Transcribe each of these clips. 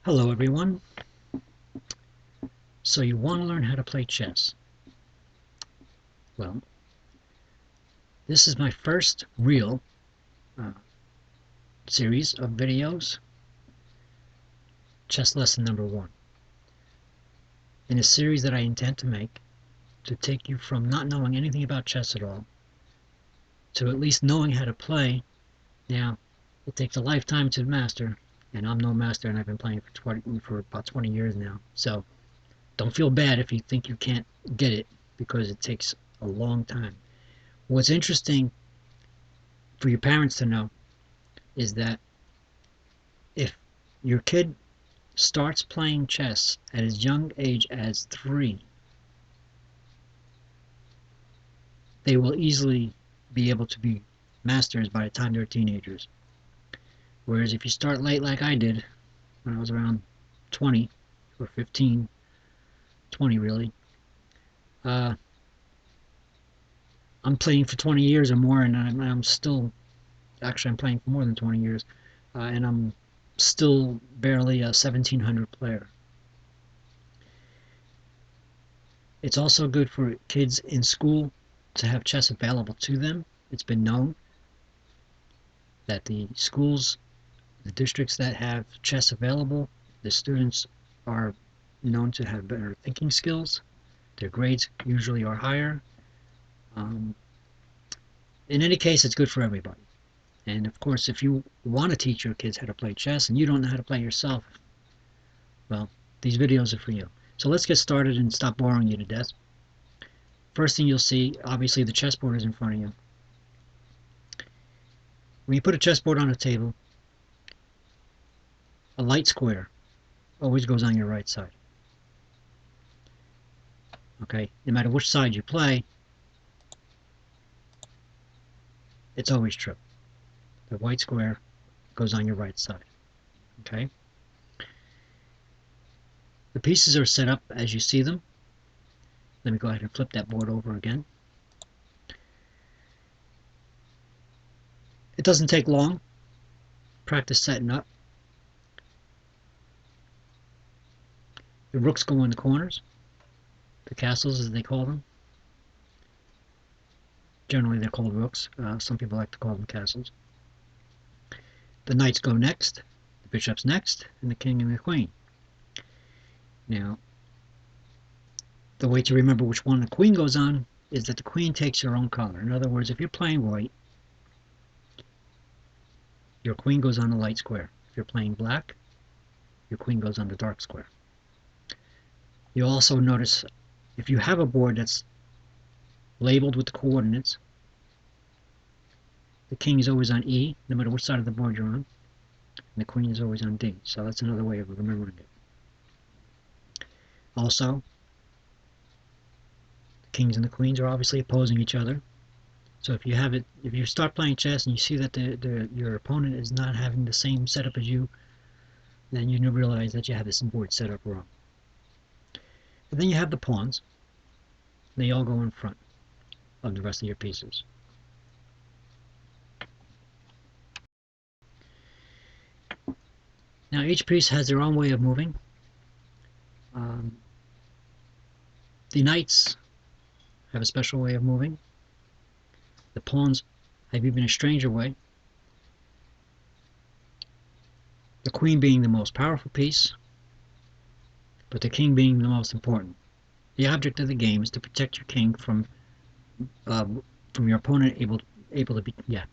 Hello everyone. So you want to learn how to play chess. Well, this is my first real uh, series of videos, chess lesson number 1, in a series that I intend to make to take you from not knowing anything about chess at all to at least knowing how to play. Now, it takes a lifetime to master, and I'm no master, and I've been playing for about 20 years now. So don't feel bad if you think you can't get it, because it takes a long time. What's interesting for your parents to know is that if your kid starts playing chess at as young age as 3, they will easily be able to be masters by the time they're teenagers. Whereas if you start late like I did, when I was around 20 or 15, 20 really, uh, I'm playing for 20 years or more, and I'm still, actually I'm playing for more than 20 years, and I'm still barely a 1700 player. It's also good for kids in school to have chess available to them. It's been known that the schools, the districts that have chess available, the students are known to have better thinking skills. Their grades usually are higher. Um, in any case, it's good for everybody. And of course, if you want to teach your kids how to play chess and you don't know how to play yourself, well, these videos are for you. So let's get started and stop boring you to death. First thing you'll see, obviously the chessboard is in front of you. When you put a chessboard on a table, a light square always goes on your right side. Okay, no matter which side you play, it's always true. The white square goes on your right side. Okay, the pieces are set up as you see them. Let me go ahead and flip that board over again. It doesn't take long. Practice setting up. The rooks go in the corners, the castles as they call them. Generally they're called rooks. Some people like to call them castles. The knights go next, the bishops next, and the king and the queen. Now, the way to remember which one the queen goes on is that the queen takes your own color. In other words, if you're playing white, your queen goes on the light square. If you're playing black, your queen goes on the dark square. You'll also notice if you have a board that's labeled with the coordinates, the king is always on E, no matter which side of the board you're on, and the queen is always on D. So that's another way of remembering it. Also, the kings and the queens are obviously opposing each other. So if you start playing chess and you see that your opponent is not having the same setup as you, then you realize that you have this board set up wrong. And then you have the pawns. They all go in front of the rest of your pieces. Now each piece has their own way of moving. The knights have a special way of moving. The pawns have even a stranger way. The queen being the most powerful piece, but the king being the most important. The object of the game is to protect your king from your opponent able to be The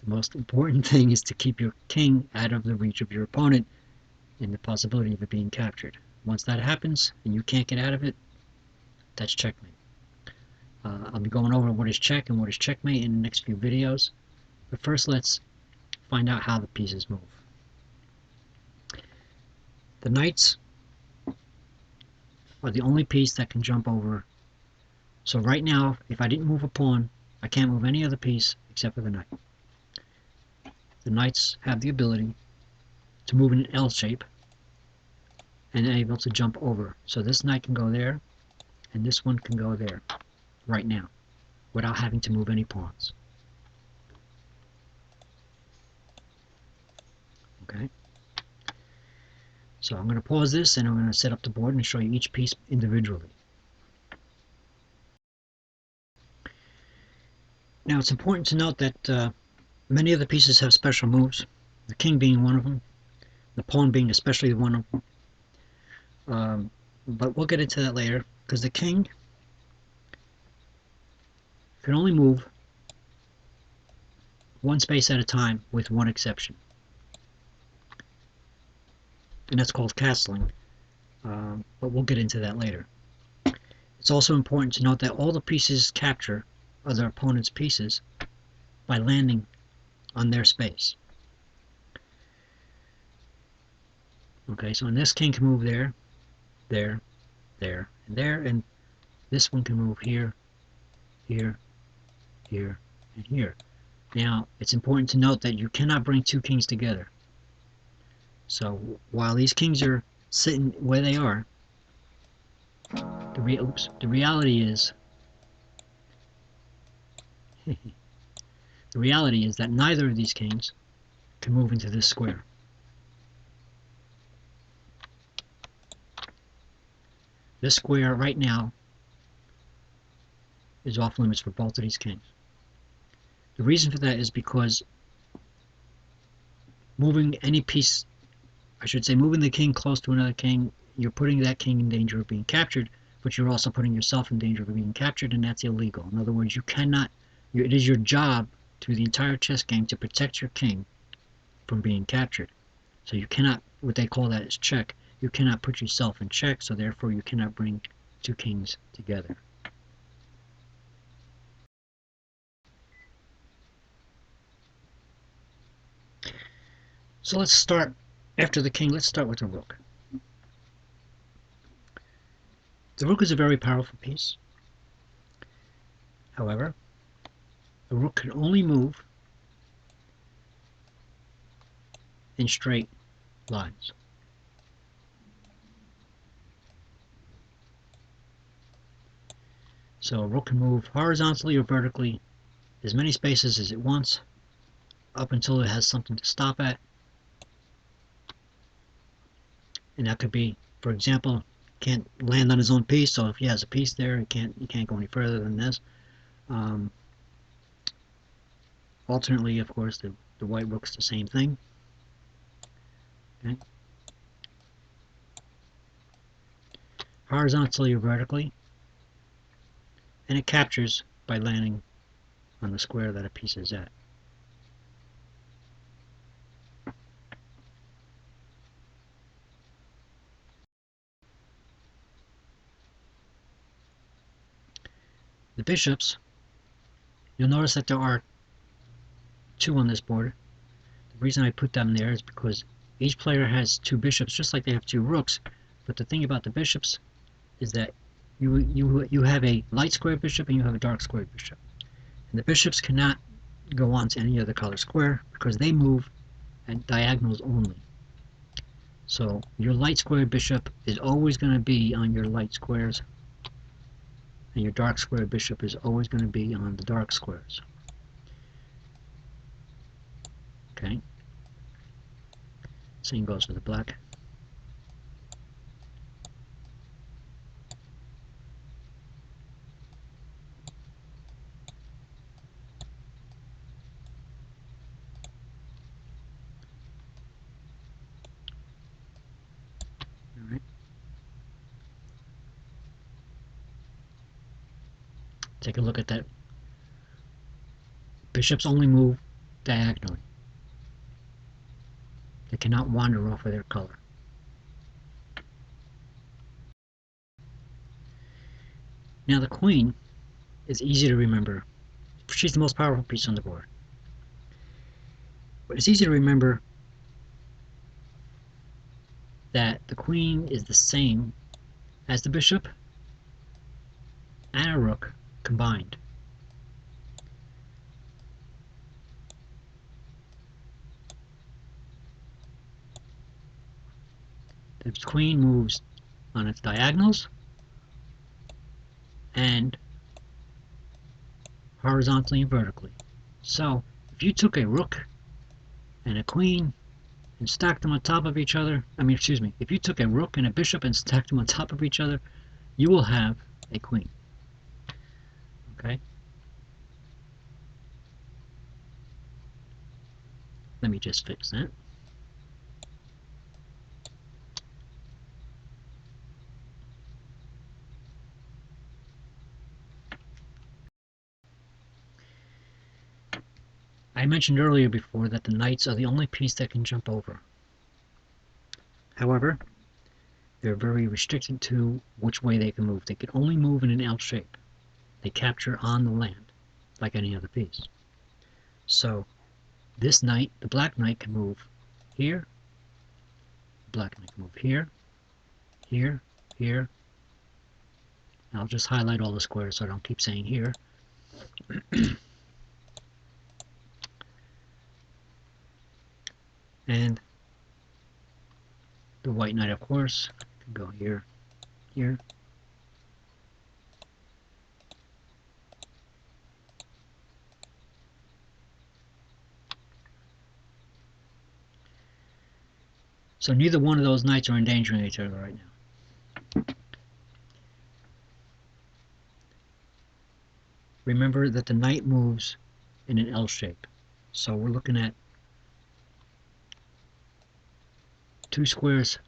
most important thing is to keep your king out of the reach of your opponent and the possibility of it being captured. Once that happens and you can't get out of it, that's checkmate. I'll be going over what is check and what is checkmate in the next few videos. But first, let's find out how the pieces move. The knights are the only piece that can jump over. So right now, if I didn't move a pawn, I can't move any other piece except for the knight. The knights have the ability to move in an L shape and able to jump over. So this knight can go there, and this one can go there right now without having to move any pawns. Okay. So I'm going to pause this and I'm going to set up the board and show you each piece individually. Now it's important to note that many of the pieces have special moves, the king being one of them, the pawn being especially one of them. But we'll get into that later, because the king can only move one space at a time with one exception, and that's called castling, but we'll get into that later. It's also important to note that all the pieces capture other opponent's pieces by landing on their space. Okay, so this king can move there, there, there, and there, and this one can move here, here, here, and here. Now, it's important to note that you cannot bring two kings together. So while these kings are sitting where they are, the reality is the reality is that neither of these kings can move into this square. This square right now is off limits for both of these kings. The reason for that is because moving any piece, I should say moving the king close to another king, you're putting that king in danger of being captured, but you're also putting yourself in danger of being captured, and that's illegal. In other words, you cannot, it is your job through the entire chess game to protect your king from being captured. So you cannot, what they call that is check. You cannot put yourself in check, so therefore you cannot bring two kings together. So let's start, after the king, let's start with the rook. The rook is a very powerful piece. However, the rook can only move in straight lines. So a rook can move horizontally or vertically as many spaces as it wants, up until it has something to stop at. And that could be, for example, can't land on his own piece, so if he has a piece there, he can't go any further than this. Alternately, of course, the white rook's the same thing. Okay. Horizontally or vertically, and it captures by landing on the square that a piece is at. The bishops, you'll notice that there are two on this board. The reason I put them there is because each player has two bishops, just like they have two rooks. But the thing about the bishops is that you have a light squared bishop and you have a dark squared bishop. And the bishops cannot go on to any other color square because they move at diagonals only. So your light squared bishop is always going to be on your light squares, and your dark squared bishop is always going to be on the dark squares. Okay? Same goes for the black. All right. Take a look at that. Bishops only move diagonally. They cannot wander off of their color. Now the queen is easy to remember. She's the most powerful piece on the board. But it's easy to remember that the queen is the same as the bishop and a rook combined. The queen moves on its diagonals and horizontally and vertically. So if you took a rook and a queen and stacked them on top of each other, if you took a rook and a bishop and stacked them on top of each other, you will have a queen. Okay? Let me just fix that. I mentioned earlier before that the knights are the only piece that can jump over. However, they're very restricted to which way they can move. They can only move in an L shape. They capture on the land, like any other piece. So this knight, the black knight, can move here, the black knight can move here, here, here. I'll just highlight all the squares so I don't keep saying here. And the white knight, of course, can go here, here. So neither one of those knights are endangering each other right now. Remember that the knight moves in an L shape. So we're looking at two squares,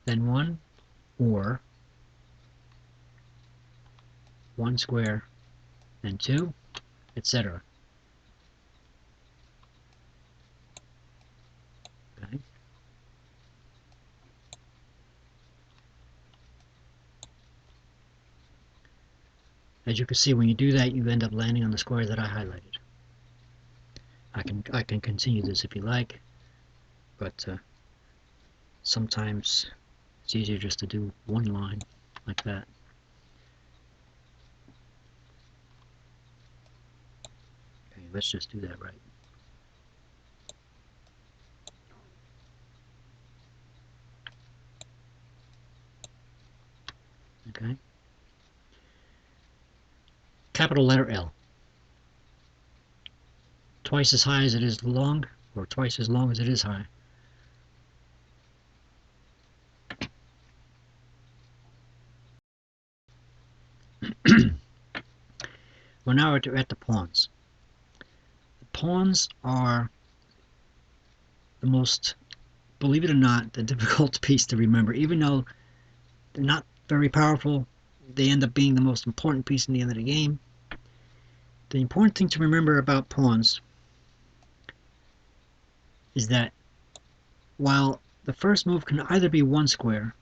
then one, or one square, then two, etc. Okay? As you can see, when you do that, you end up landing on the square that I highlighted. I can continue this if you like, but sometimes it's easier just to do one line like that. Okay, let's just do that right. Okay? Capital letter L. Twice as high as it is long, or twice as long as it is high. Well, now we're at the pawns. The pawns are the most, believe it or not, the difficult piece to remember. Even though they're not very powerful, they end up being the most important piece in the end of the game. The important thing to remember about pawns is that while the first move can either be one square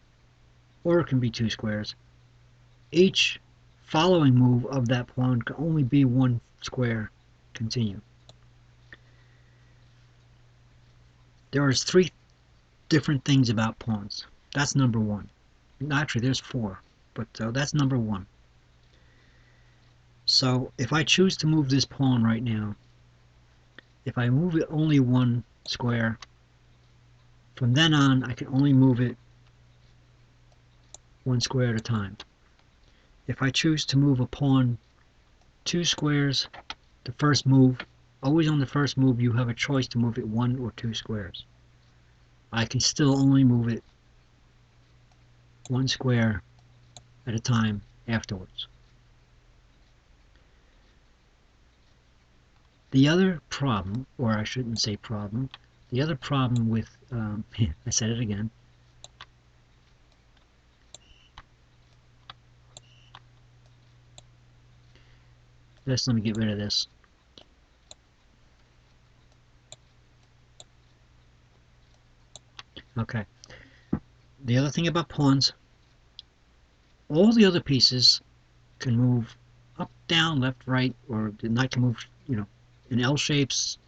or it can be two squares, each following move of that pawn can only be one square continue. There are three different things about pawns. That's number one. Actually, there's four, but that's number one. So if I choose to move this pawn right now, if I move it only one square, from then on I can only move it one square at a time. If I choose to move a pawn two squares, the first move, always on the first move you have a choice to move it one or two squares. I can still only move it one square at a time afterwards. The other problem, or I shouldn't say problem, the other problem with, I said it again, let me get rid of this. Okay. The other thing about pawns, all the other pieces can move up, down, left, right, or the knight can move, in L shapes,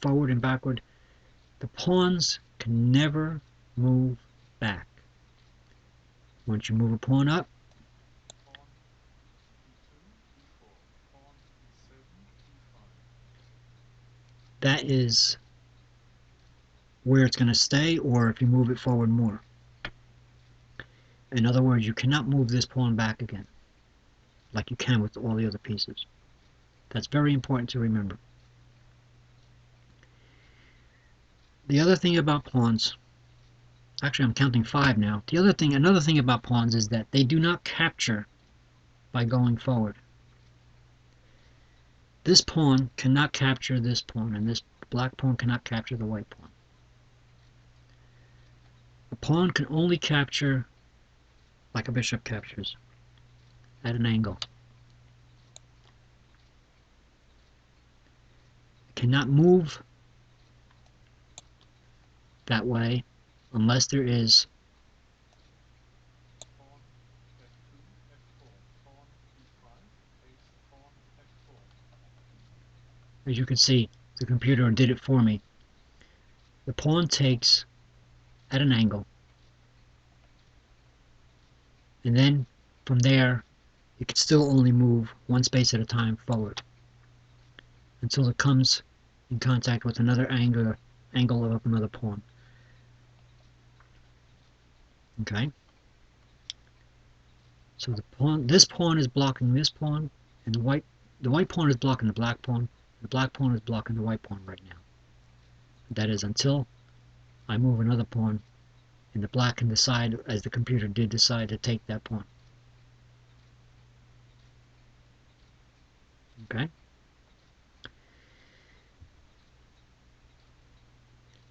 forward and backward. The pawns can never move back. Once you move a pawn up, that is where it's going to stay, or if you move it forward more. In other words, you cannot move this pawn back again, like you can with all the other pieces. That's very important to remember. The other thing about pawns, actually I'm counting 5 now. Another thing about pawns is that they do not capture by going forward. This pawn cannot capture this pawn, and this black pawn cannot capture the white pawn. A pawn can only capture like a bishop captures, at an angle. It cannot move that way unless there is as you can see, the computer did it for me. The pawn takes at an angle, and then from there it can still only move one space at a time forward until it comes in contact with another angle of another pawn. Okay? So this pawn is blocking this pawn, and the white pawn is blocking the black pawn. The black pawn is blocking the white pawn right now. That is until I move another pawn, and the black can decide, as the computer did decide, to take that pawn. Okay?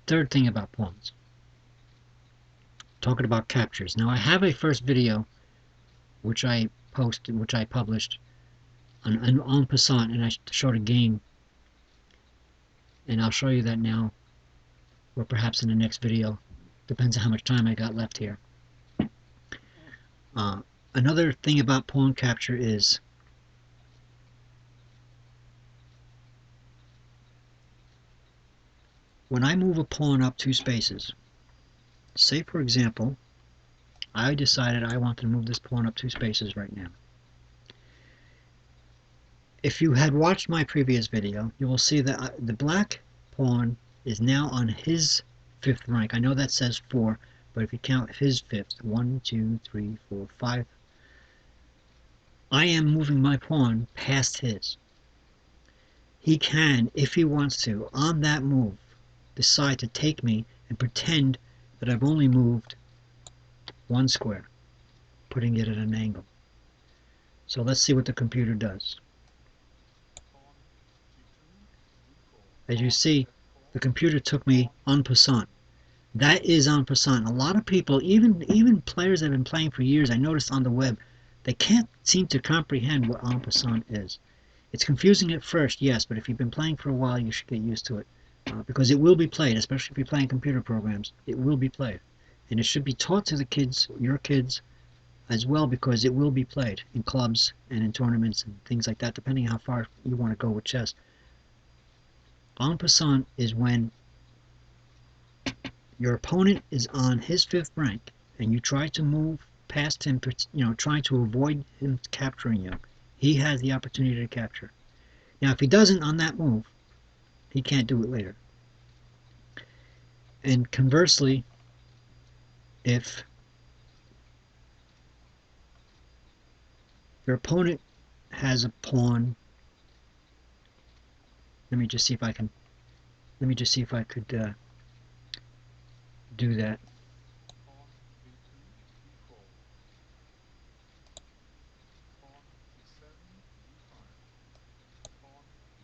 Third thing about pawns. Talking about captures. Now I have a first video which I published on en passant, and I showed a game, and I'll show you that now, or perhaps in the next video. Depends on how much time I got left here. Another thing about pawn capture is when I move a pawn up 2 spaces, say for example, I decided I want to move this pawn up 2 spaces right now. If you had watched my previous video, you will see that the black pawn is now on his 5th rank. I know that says 4, but if you count his 5th, 1, 2, 3, 4, 5, I am moving my pawn past his. He can, if he wants to, on that move, decide to take me and pretend that I've only moved 1 square, putting it at an angle. So let's see what the computer does. As you see, the computer took me en passant. That is en passant. A lot of people, even players that have been playing for years, I noticed on the web, they can't seem to comprehend what en passant is. It's confusing at first, yes, but if you've been playing for a while, you should get used to it. Because it will be played, especially if you're playing computer programs. It will be played. And it should be taught to the kids, your kids, as well, because it will be played in clubs and in tournaments and things like that, depending on how far you want to go with chess. En passant is when your opponent is on his 5th rank and you try to move past him, trying to avoid him capturing you. He has the opportunity to capture. Now, if he doesn't on that move, he can't do it later. And conversely, if your opponent has a pawn, let me just see if I could do that.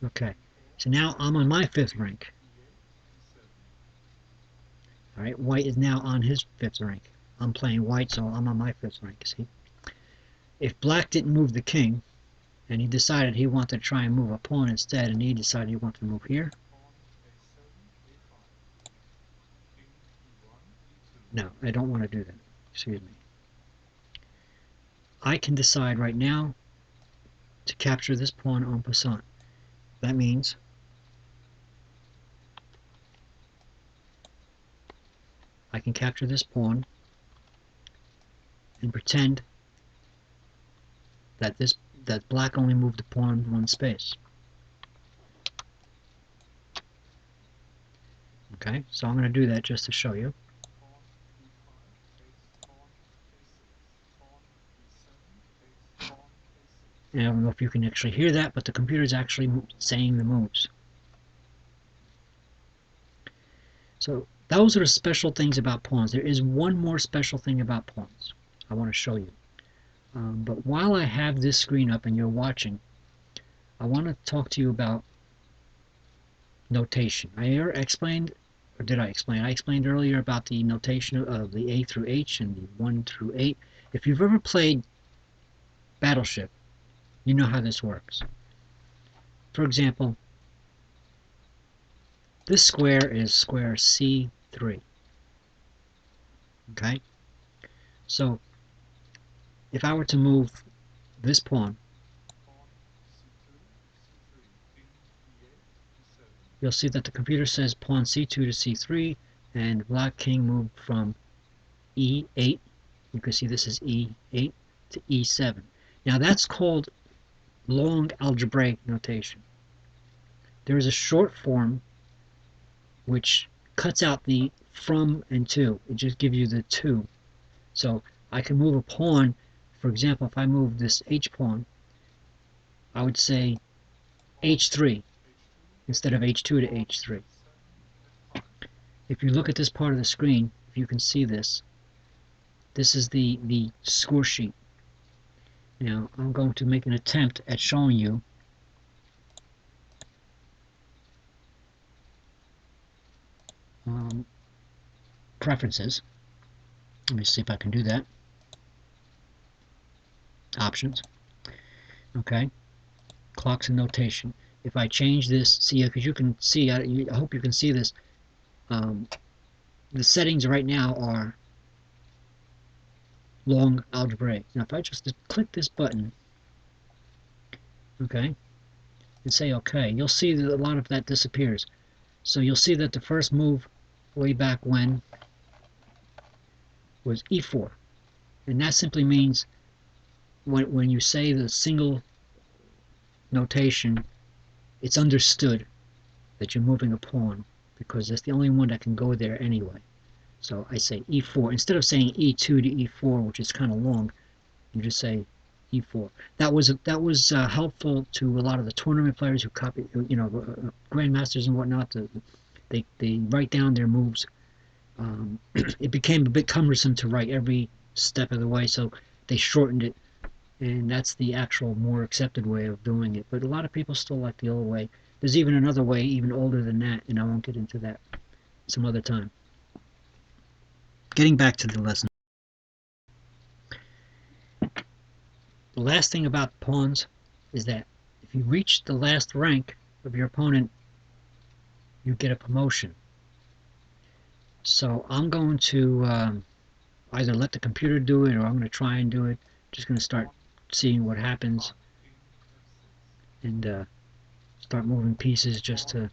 Okay, so now I'm on my 5th rank. All right, white is now on his 5th rank. I'm playing white, so I'm on my 5th rank, see? If black didn't move the king, and he decided he wanted to try and move a pawn instead, and he decided he wanted to move here. No, I don't want to do that. Excuse me. I can decide right now to capture this pawn en passant. That means I can capture this pawn and pretend that black only moved the pawn 1 space. Okay, so I'm going to do that just to show you. And I don't know if you can actually hear that, but the computer is actually saying the moves. So those are the special things about pawns. There is one more special thing about pawns I want to show you. But while I have this screen up and you're watching, I want to talk to you about notation. I explained, or did I explain? I explained earlier about the notation of the A through H and the 1 through 8. If you've ever played Battleship, you know how this works. For example, this square is square C3. Okay? So if I were to move this pawn, you'll see that the computer says pawn C2 to C3, and black king moved from E8. You can see this is E8 to E7. Now that's called long algebraic notation. There is a short form which cuts out the from and to. It just gives you the to. So I can move a pawn. For example, if I move this H pawn, I would say H3 instead of H2 to H3. If you look at this part of the screen, if you can see this, this is the score sheet. Now I'm going to make an attempt at showing you preferences. Let me see if I can do that. Options. Okay. Clocks and notation. If I change this, see, because you can see, I hope you can see this. The settings right now are long algebraic. Now, if I just click this button, okay, and say OK, you'll see that a lot of that disappears. So you'll see that the first move way back when was E4. And that simply means when you say the single notation, it's understood that you're moving a pawn because that's the only one that can go there anyway. So I say E4. Instead of saying E2 to E4, which is kind of long, you just say E4. That was helpful to a lot of the tournament players who copy, grandmasters and whatnot. They write down their moves. It became a bit cumbersome to write every step of the way, so they shortened it, and that's the actual more accepted way of doing it. But a lot of people still like the old way. There's even another way, even older than that, and I won't get into that some other time. Getting back to the lesson. The last thing about pawns is that if you reach the last rank of your opponent, you get a promotion. So I'm going to either let the computer do it or I'm going to try and do it. Just going to start seeing what happens and start moving pieces just to.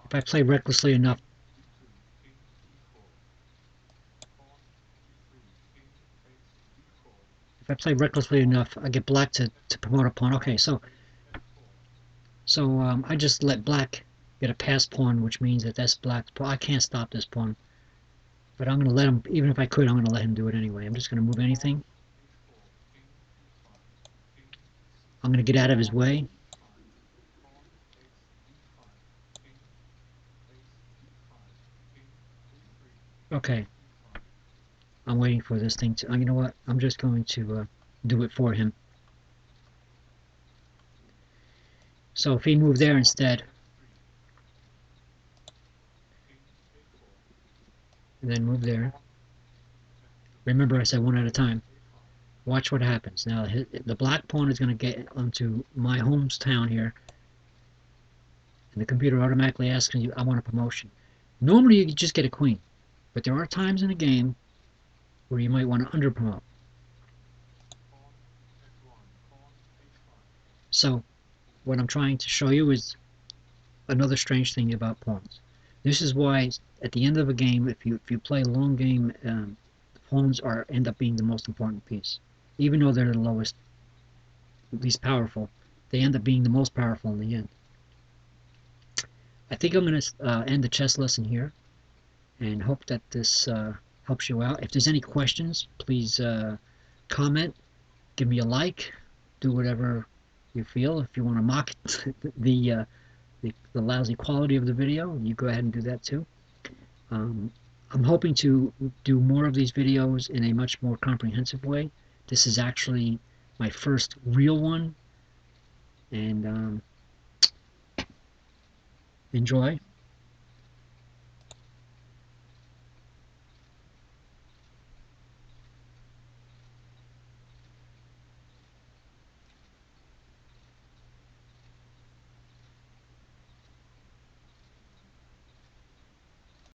If I play recklessly enough, I get black to promote a pawn. Okay, so I just let black get a pass pawn, which means that that's black's pawn. I can't stop this pawn, but I'm going to let him. Even if I could, I'm going to let him do it anyway. I'm just going to move anything. I'm going to get out of his way. Okay, I'm waiting for this thing to. You know what? I'm just going to do it for him. So if he moved there instead, and then move there. Remember, I said one at a time. Watch what happens. Now, the black pawn is going to get onto my hometown here, and the computer automatically asks you, I want a promotion. Normally, you just get a queen, but there are times in the game where you might want to under-promote. So, what I'm trying to show you is another strange thing about pawns. This is why, at the end of a game, if you play a long game, the pawns end up being the most important piece. Even though they're the lowest, least powerful, they end up being the most powerful in the end. I think I'm going to end the chess lesson here and hope that this helps you out. If there's any questions, please comment, give me a like, do whatever you feel. If you want to mock the, the lousy quality of the video, you go ahead and do that too. I'm hoping to do more of these videos in a much more comprehensive way. This is actually my first real one, and enjoy.